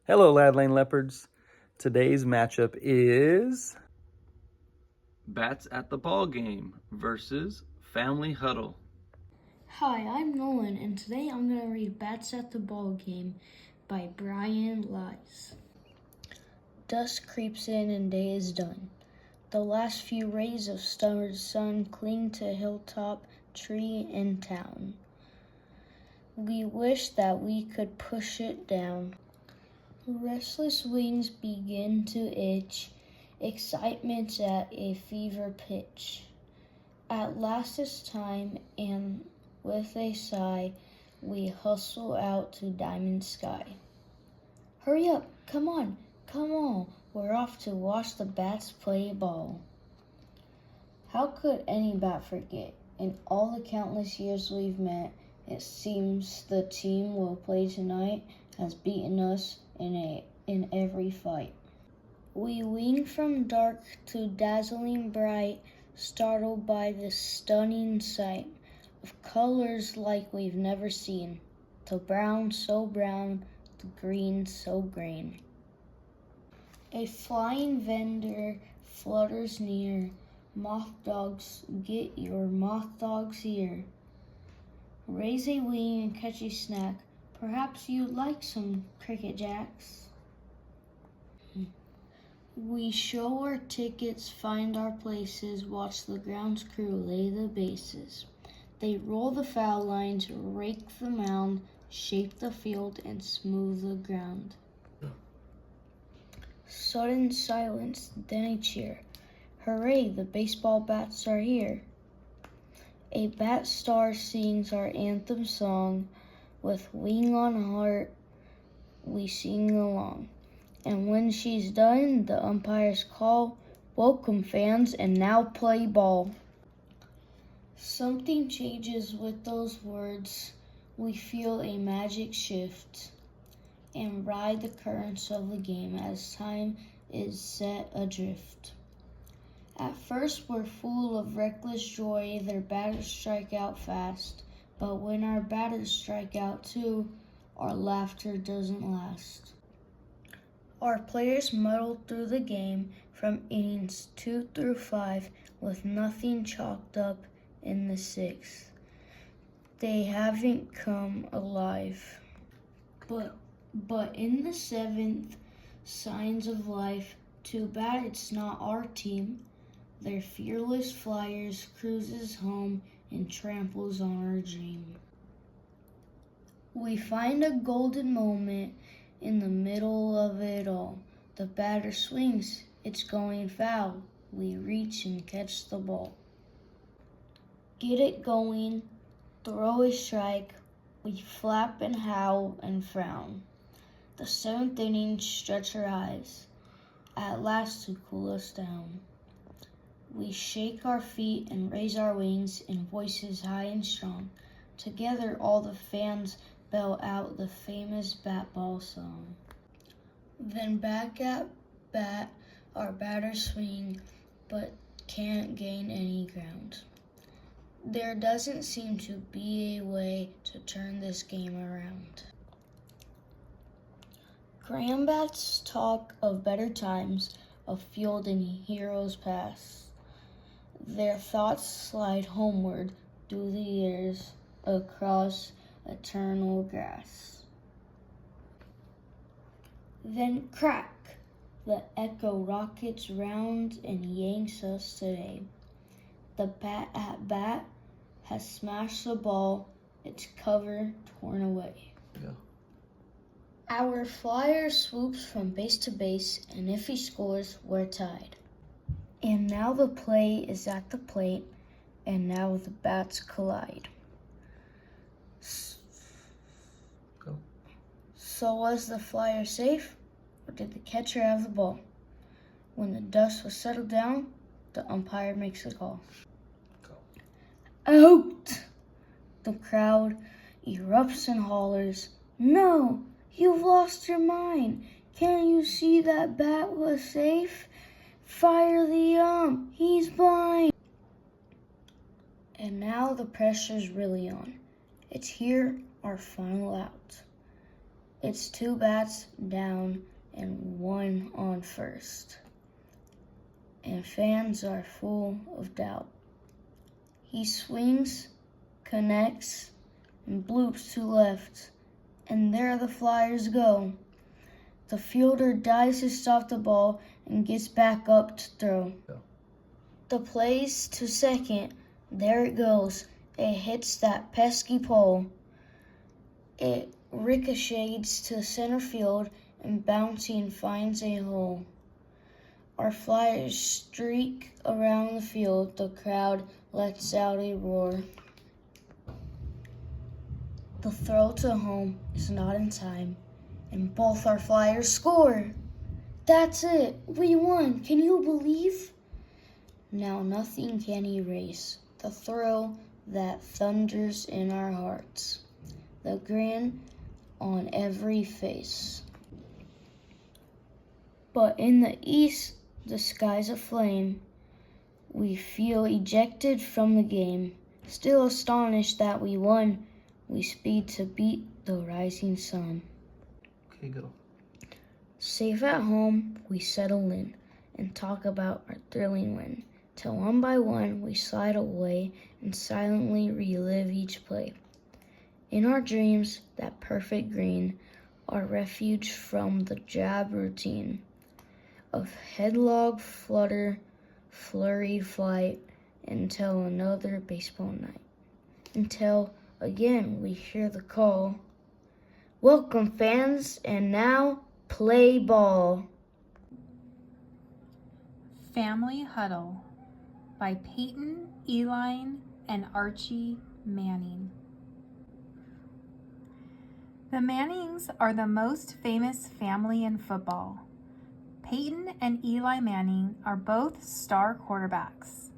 Hello, Lad Lane Leopards. Today's matchup is Bats at the Ballgame versus Family Huddle. Hi, I'm Nolan, and today I'm going to read Bats at the Ballgame by Brian Lies. Dusk creeps in and day is done. The last few rays of summer sun cling to hilltop, tree, and town. We wish that we could push it down. Restless wings begin to itch, excitement's at a fever pitch. At last it's time, and with a sigh, we hustle out to diamond sky. Hurry up, come on, we're off to watch the bats play ball. How could any bat forget? In all the countless years we've met, it seems the team we'll play tonight has beaten us in every fight. We wing from dark to dazzling bright, startled by this stunning sight of colors like we've never seen, the brown so brown, the green so green. A flying vendor flutters near, moth dogs, get your moth dogs here. Raise a wing and catch a snack, perhaps you'd like some cricket jacks. We show our tickets, find our places, watch the grounds crew lay the bases. They roll the foul lines, rake the mound, shape the field, and smooth the ground. Sudden silence, then a cheer. Hooray, the baseball bats are here. A bat star sings our anthem song. With wing on heart, we sing along. And when she's done, the umpires call, "Welcome, fans, and now play ball." Something changes with those words. We feel a magic shift and ride the currents of the game as time is set adrift. At first, we're full of reckless joy. Their batters strike out fast. But when our batters strike out too, our laughter doesn't last. Our players muddle through the game from innings 2 through 5 with nothing chalked up in the 6th. They haven't come alive. But in the 7th, signs of life. Too bad it's not our team. Their fearless flyers cruises home and tramples on our dream. We find a golden moment in the middle of it all. The batter swings, it's going foul. We reach and catch the ball. Get it going, throw a strike. We flap and howl and frown. The 7th inning stretch our eyes, at last to cool us down. We shake our feet and raise our wings in voices high and strong. Together all the fans bell out the famous bat ball song. Then back at bat, our batters swing, but can't gain any ground. There doesn't seem to be a way to turn this game around. Grandbats talk of better times, of field and heroes past. Their thoughts slide homeward through the years, across eternal grass. Then crack, the echo rockets round and yanks us today. The bat at bat has smashed the ball, its cover torn away. Yeah. Our flyer swoops from base to base, and if he scores, we're tied. And now the play is at the plate, and now the bats collide. Go. So was the flyer safe, or did the catcher have the ball? When the dust was settled down, the umpire makes a call. Go. Out! The crowd erupts and hollers, "No, you've lost your mind. Can't you see that bat was safe? Fire the ump, he's blind." And now the pressure's really on. It's here, our final out. It's 2 bats down and 1 on first. And fans are full of doubt. He swings, connects, and bloops to left. And there the Flyers go. The fielder dives to stop the ball and gets back up to throw. The play's to second. There it goes. It hits that pesky pole. It ricochets to center field and bouncing finds a hole. Our Flyers streak around the field. The crowd lets out a roar. The throw to home is not in time, and both our Flyers score. That's it. We won. Can you believe? Now nothing can erase the thrill that thunders in our hearts, the grin on every face. But in the east, the sky's aflame. We feel ejected from the game. Still astonished that we won, we speed to beat the rising sun. Okay, go. Safe at home, we settle in and talk about our thrilling win, till one by one we slide away and silently relive each play. In our dreams, that perfect green, our refuge from the drab routine of headlog flutter, flurried flight, until another baseball night. Until again we hear the call. Welcome fans, and now play ball. Family Huddle by Peyton, Eli, and Archie Manning. The Mannings are the most famous family in football. Peyton and Eli Manning are both star quarterbacks.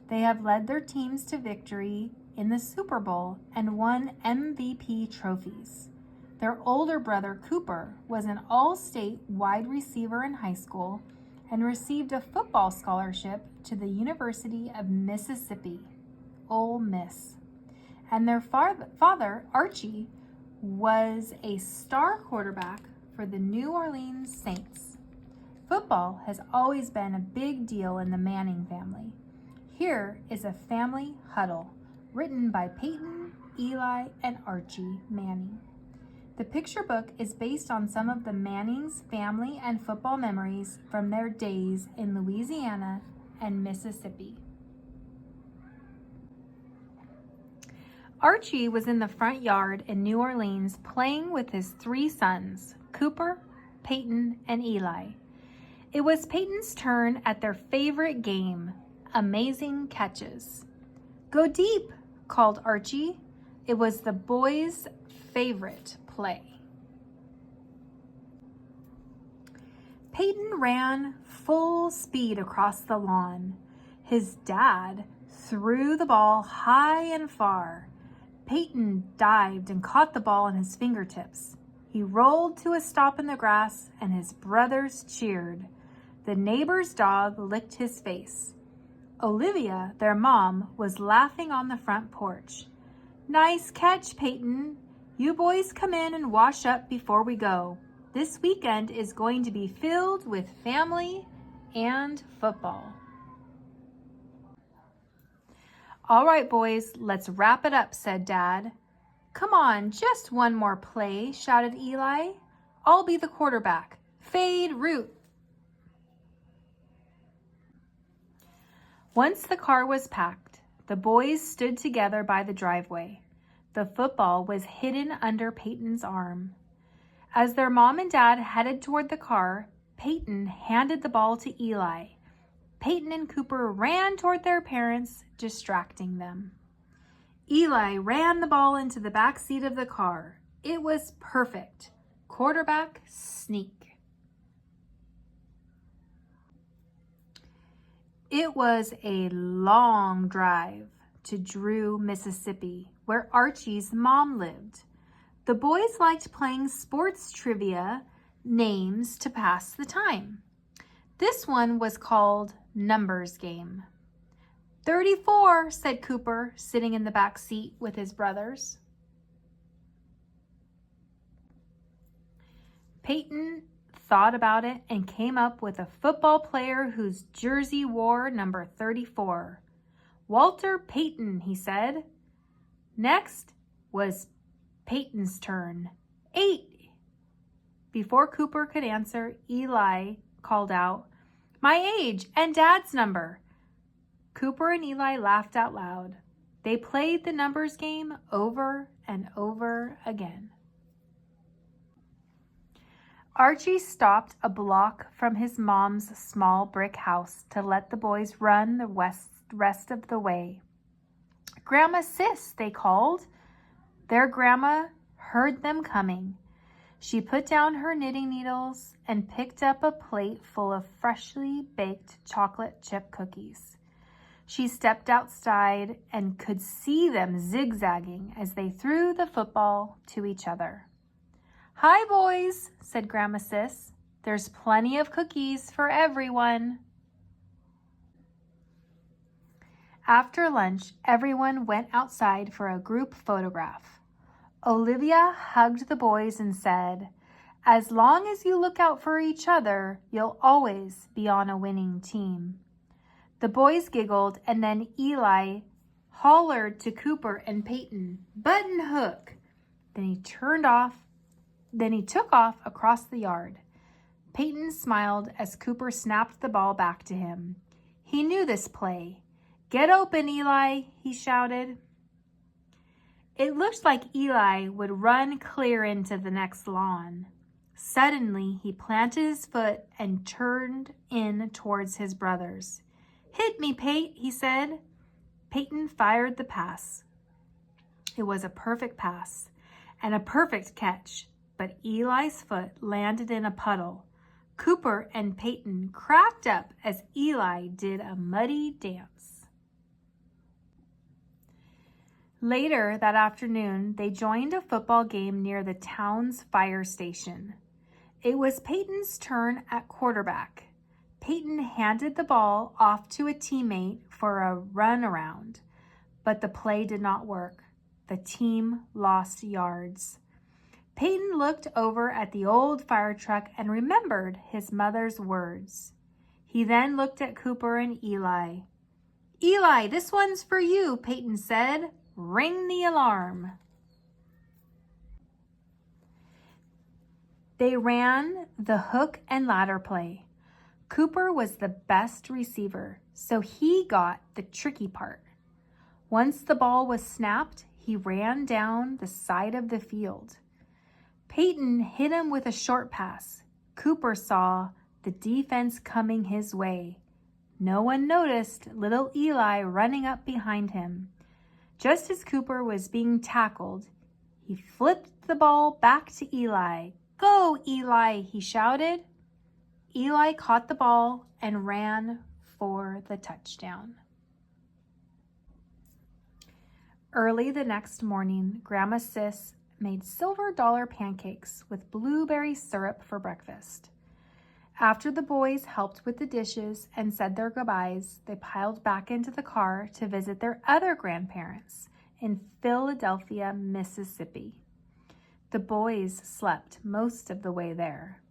They have led their teams to victory in the Super Bowl and won MVP trophies. Their older brother Cooper was an all-state wide receiver in high school and received a football scholarship to the University of Mississippi, Ole Miss. And their father, Archie, was a star quarterback for the New Orleans Saints. Football has always been a big deal in the Manning family. Here is a family huddle written by Peyton, Eli, and Archie Manning. The picture book is based on some of the Manning's family and football memories from their days in Louisiana and Mississippi. Archie was in the front yard in New Orleans playing with his 3 sons, Cooper, Peyton, and Eli. It was Peyton's turn at their favorite game, Amazing Catches. "Go deep," called Archie. It was the boys' favorite play. Peyton ran full speed across the lawn. His dad threw the ball high and far. Peyton dived and caught the ball in his fingertips. He rolled to a stop in the grass, and his brothers cheered. The neighbor's dog licked his face. Olivia, their mom, was laughing on the front porch. "Nice catch, Peyton. You boys come in and wash up before we go. This weekend is going to be filled with family and football." "All right, boys, let's wrap it up," said Dad. "Come on, just one more play," shouted Eli. "I'll be the quarterback. Fade route." Once the car was packed, the boys stood together by the driveway. The football was hidden under Peyton's arm. As their mom and dad headed toward the car, Peyton handed the ball to Eli. Peyton and Cooper ran toward their parents, distracting them. Eli ran the ball into the back seat of the car. It was perfect. Quarterback sneak. It was a long drive to Drew, Mississippi, where Archie's mom lived. The boys liked playing sports trivia names to pass the time. This one was called Numbers Game. 34, said Cooper, sitting in the back seat with his brothers. Peyton thought about it and came up with a football player whose jersey wore number 34. Walter Payton, he said. Next was Peyton's turn. 8. Before Cooper could answer, Eli called out, "My age and Dad's number." Cooper and Eli laughed out loud. They played the numbers game over and over again. Archie stopped a block from his mom's small brick house to let the boys run the rest of the way. "Grandma Sis," they called. Their grandma heard them coming. She put down her knitting needles and picked up a plate full of freshly baked chocolate chip cookies. She stepped outside and could see them zigzagging as they threw the football to each other. "Hi, boys," said Grandma Sis. "There's plenty of cookies for everyone." After lunch, everyone went outside for a group photograph. Olivia hugged the boys and said, "As long as you look out for each other, you'll always be on a winning team." The boys giggled, and then Eli hollered to Cooper and Peyton, "Button hook!" Then he took off across the yard. Peyton smiled as Cooper snapped the ball back to him. He knew this play. "Get open, Eli," he shouted. It looked like Eli would run clear into the next lawn. Suddenly, he planted his foot and turned in towards his brothers. "Hit me, Pate," he said. Peyton fired the pass. It was a perfect pass and a perfect catch, but Eli's foot landed in a puddle. Cooper and Peyton cracked up as Eli did a muddy dance. Later that afternoon, they joined a football game near the town's fire station. It was Peyton's turn at quarterback. Peyton handed the ball off to a teammate for a runaround, but the play did not work. The team lost yards. Peyton looked over at the old fire truck and remembered his mother's words. He then looked at Cooper and Eli. "Eli, this one's for you," Peyton said. "Ring the alarm." They ran the hook and ladder play. Cooper was the best receiver, so he got the tricky part. Once the ball was snapped, he ran down the side of the field. Peyton hit him with a short pass. Cooper saw the defense coming his way. No one noticed little Eli running up behind him. Just as Cooper was being tackled, he flipped the ball back to Eli. "Go, Eli," he shouted. Eli caught the ball and ran for the touchdown. Early the next morning, Grandma Sis made silver dollar pancakes with blueberry syrup for breakfast. After the boys helped with the dishes and said their goodbyes, they piled back into the car to visit their other grandparents in Philadelphia, Mississippi. The boys slept most of the way there.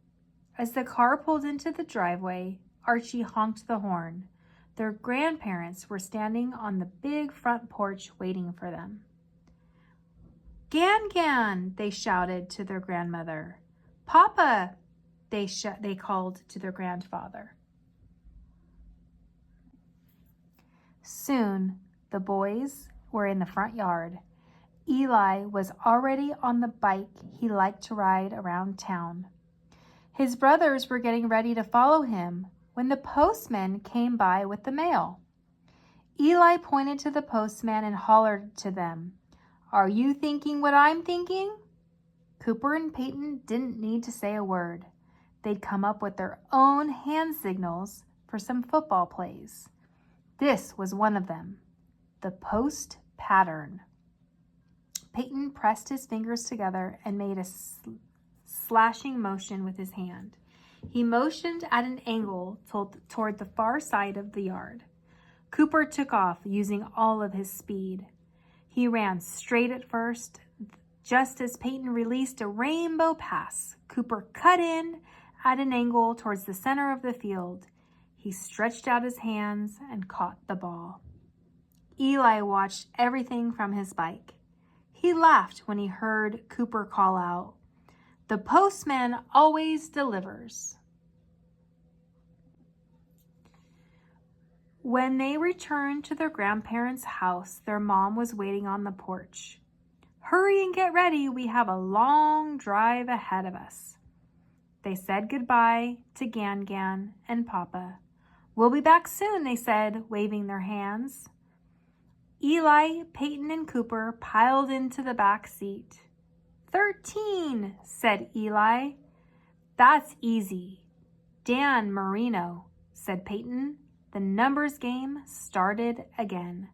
As the car pulled into the driveway, Archie honked the horn. Their grandparents were standing on the big front porch waiting for them. "Gan-Gan," they shouted to their grandmother. "Papa," they called to their grandfather. Soon, the boys were in the front yard. Eli was already on the bike he liked to ride around town. His brothers were getting ready to follow him when the postman came by with the mail. Eli pointed to the postman and hollered to them, "Are you thinking what I'm thinking?" Cooper and Peyton didn't need to say a word. They'd come up with their own hand signals for some football plays. This was one of them, the post pattern. Peyton pressed his fingers together and made a slashing motion with his hand. He motioned at an angle toward the far side of the yard. Cooper took off using all of his speed. He ran straight at first, Just as Peyton released a rainbow pass, Cooper cut in at an angle towards the center of the field. He stretched out his hands and caught the ball. Eli watched everything from his bike. He laughed when he heard Cooper call out, "The postman always delivers." When they returned to their grandparents' house, their mom was waiting on the porch. "Hurry and get ready. We have a long drive ahead of us." They said goodbye to Gan and Papa. "We'll be back soon," they said, waving their hands. Eli, Peyton, and Cooper piled into the back seat. 13, said Eli. "That's easy." "Dan Marino," said Peyton. The numbers game started again.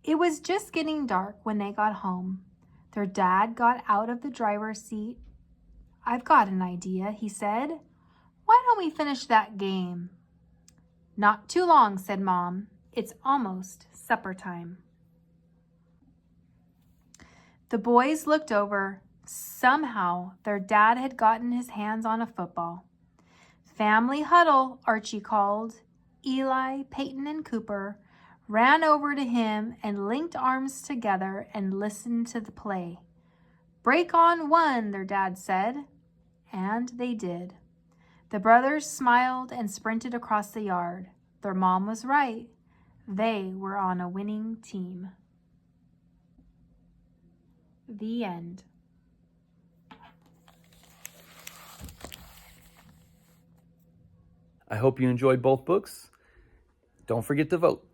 It was just getting dark when they got home. Their dad got out of the driver's seat. "I've got an idea," he said. "Why don't we finish that game?" "Not too long," said Mom. "It's almost supper time." The boys looked over. Somehow, their dad had gotten his hands on a football. "Family huddle," Archie called. Eli, Peyton, and Cooper ran over to him and linked arms together and listened to the play. "Break on one," their dad said. And they did. The brothers smiled and sprinted across the yard. Their mom was right. They were on a winning team. The end. I hope you enjoyed both books. Don't forget to vote.